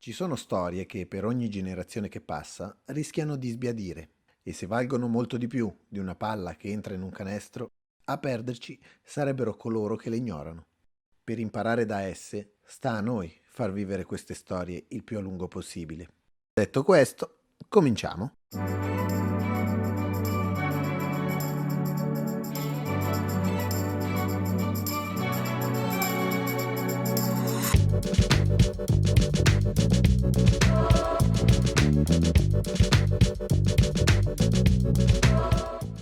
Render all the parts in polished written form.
Ci sono storie che per ogni generazione che passa rischiano di sbiadire e se valgono molto di più di una palla che entra in un canestro, a perderci sarebbero coloro che le ignorano. Per imparare da esse, sta a noi far vivere queste storie il più a lungo possibile. Detto questo, cominciamo.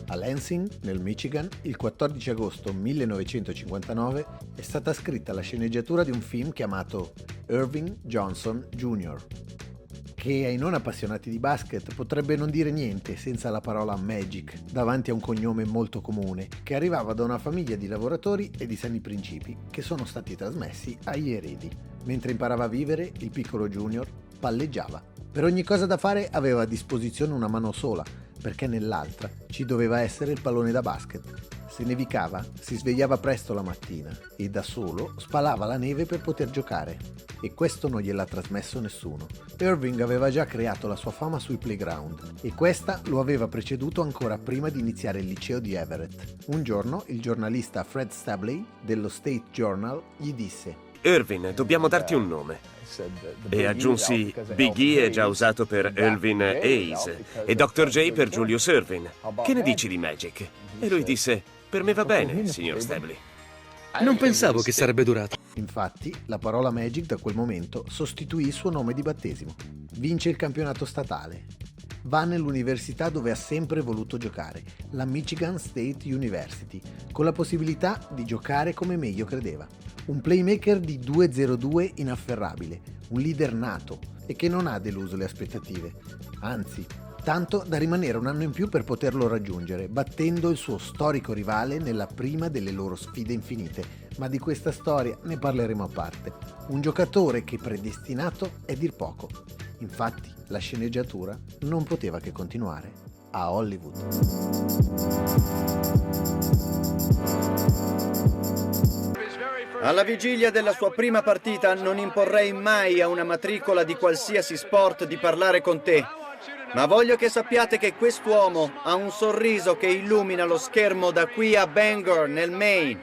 A Lansing, nel Michigan, il 14 agosto 1959 è stata scritta la sceneggiatura di un film chiamato Irving Johnson Jr., che ai non appassionati di basket potrebbe non dire niente senza la parola Magic davanti a un cognome molto comune che arrivava da una famiglia di lavoratori e di sani principi che sono stati trasmessi agli eredi. Mentre imparava a vivere, il piccolo Junior palleggiava. Per ogni cosa da fare aveva a disposizione una mano sola, perché nell'altra ci doveva essere il pallone da basket. Se nevicava, si svegliava presto la mattina e da solo spalava la neve per poter giocare. E questo non gliel'ha trasmesso nessuno. Irving aveva già creato la sua fama sui playground e questa lo aveva preceduto ancora prima di iniziare il liceo di Everett. Un giorno il giornalista Fred Stabley dello State Journal gli disse: Irvin, dobbiamo darti un nome. E aggiunsi, Big E è già usato per Irvin Hayes e Dr. J per Julius Irvin. Che ne dici di Magic? E lui disse, per me va bene, signor Stabley. Non pensavo che sarebbe durato. Infatti, la parola Magic da quel momento sostituì il suo nome di battesimo. Vince il campionato statale. Va nell'università dove ha sempre voluto giocare, la Michigan State University, con la possibilità di giocare come meglio credeva. Un playmaker di 2-0-2 inafferrabile, un leader nato e che non ha deluso le aspettative. Anzi, tanto da rimanere un anno in più per poterlo raggiungere, battendo il suo storico rivale nella prima delle loro sfide infinite. Ma di questa storia ne parleremo a parte. Un giocatore che predestinato è dir poco. Infatti, la sceneggiatura non poteva che continuare a Hollywood. Alla vigilia della sua prima partita non imporrei mai a una matricola di qualsiasi sport di parlare con te. Ma voglio che sappiate che quest'uomo ha un sorriso che illumina lo schermo da qui a Bangor, nel Maine.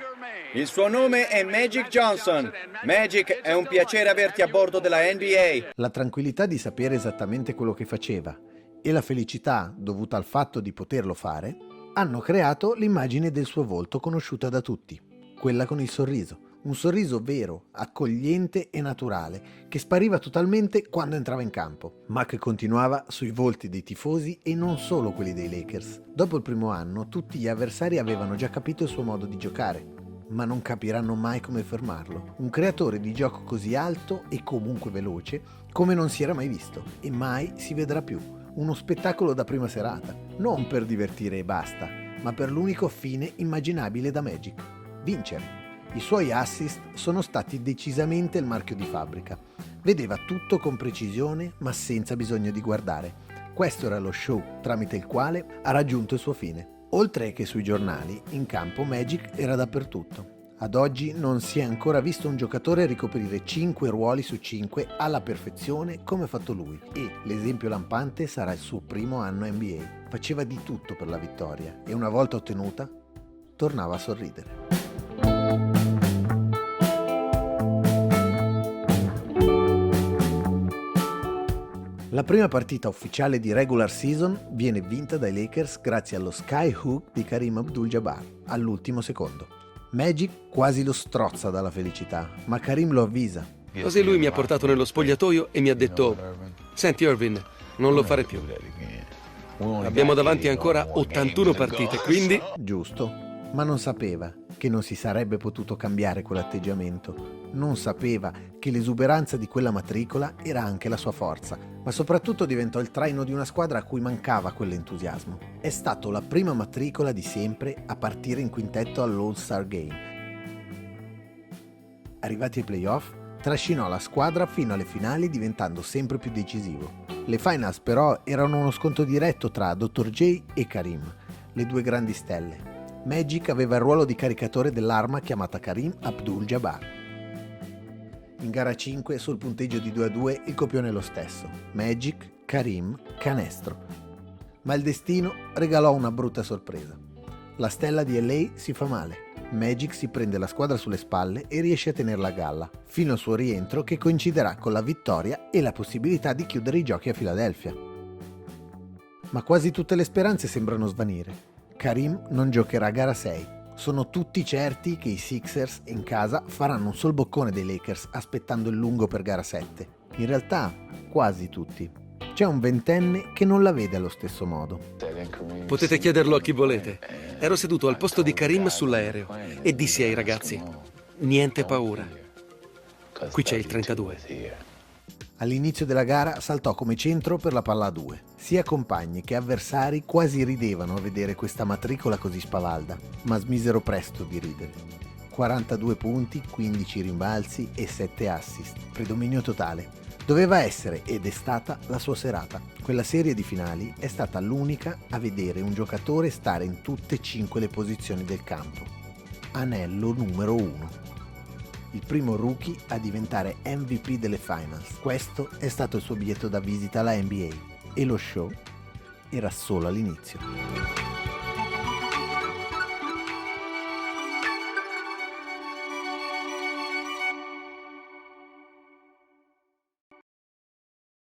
Il suo nome è Magic Johnson. Magic, è un piacere averti a bordo della NBA. La tranquillità di sapere esattamente quello che faceva e la felicità dovuta al fatto di poterlo fare hanno creato l'immagine del suo volto conosciuta da tutti, quella con il sorriso. Un sorriso vero, accogliente e naturale, che spariva totalmente quando entrava in campo, ma che continuava sui volti dei tifosi e non solo quelli dei Lakers. Dopo il primo anno, tutti gli avversari avevano già capito il suo modo di giocare, ma non capiranno mai come fermarlo. Un creatore di gioco così alto e comunque veloce come non si era mai visto e mai si vedrà più. Uno spettacolo da prima serata, non per divertire e basta, ma per l'unico fine immaginabile da Magic: vincere. I suoi assist sono stati decisamente il marchio di fabbrica. Vedeva tutto con precisione, ma senza bisogno di guardare. Questo era lo show tramite il quale ha raggiunto il suo fine. Oltre che sui giornali, in campo Magic era dappertutto. Ad oggi non si è ancora visto un giocatore ricoprire 5 ruoli su 5 alla perfezione come ha fatto lui. E l'esempio lampante sarà il suo primo anno NBA. Faceva di tutto per la vittoria e una volta ottenuta, tornava a sorridere. La prima partita ufficiale di regular season viene vinta dai Lakers grazie allo skyhook di Kareem Abdul-Jabbar all'ultimo secondo. Magic quasi lo strozza dalla felicità, ma Kareem lo avvisa. Così lui mi ha portato nello spogliatoio e mi ha detto: senti Irvin, non lo fare più. Abbiamo davanti ancora 81 partite, quindi... Giusto, ma non sapeva che non si sarebbe potuto cambiare quell'atteggiamento. Non sapeva che l'esuberanza di quella matricola era anche la sua forza, ma soprattutto diventò il traino di una squadra a cui mancava quell'entusiasmo. È stato la prima matricola di sempre a partire in quintetto all'All-Star Game. Arrivati ai playoff, trascinò la squadra fino alle finali diventando sempre più decisivo. Le finals però erano uno scontro diretto tra Dr. J e Kareem, le due grandi stelle. Magic aveva il ruolo di caricatore dell'arma chiamata Kareem Abdul-Jabbar. In gara 5 sul punteggio di 2-2 il copione è lo stesso: Magic, Karim, canestro. Ma il destino regalò una brutta sorpresa. La stella di LA si fa male. Magic si prende la squadra sulle spalle e riesce a tenerla a galla, fino al suo rientro che coinciderà con la vittoria e la possibilità di chiudere i giochi a Filadelfia. Ma quasi tutte le speranze sembrano svanire. Karim non giocherà gara 6. Sono tutti certi che i Sixers in casa faranno un solboccone dei Lakers aspettando il lungo per gara 7. In realtà, quasi tutti. C'è un ventenne che non la vede allo stesso modo. Potete chiederlo a chi volete. Ero seduto al posto di Karim sull'aereo e dissi ai ragazzi: niente paura. Qui c'è il 32. All'inizio della gara saltò come centro per la palla a 2. Sia compagni che avversari quasi ridevano a vedere questa matricola così spavalda, ma smisero presto di ridere. 42 punti, 15 rimbalzi e 7 assist. Predominio totale. Doveva essere ed è stata la sua serata. Quella serie di finali è stata l'unica a vedere un giocatore stare in tutte e 5 le posizioni del campo. Anello numero 1. Il primo rookie a diventare MVP delle Finals. Questo è stato il suo biglietto da visita alla NBA e lo show era solo all'inizio.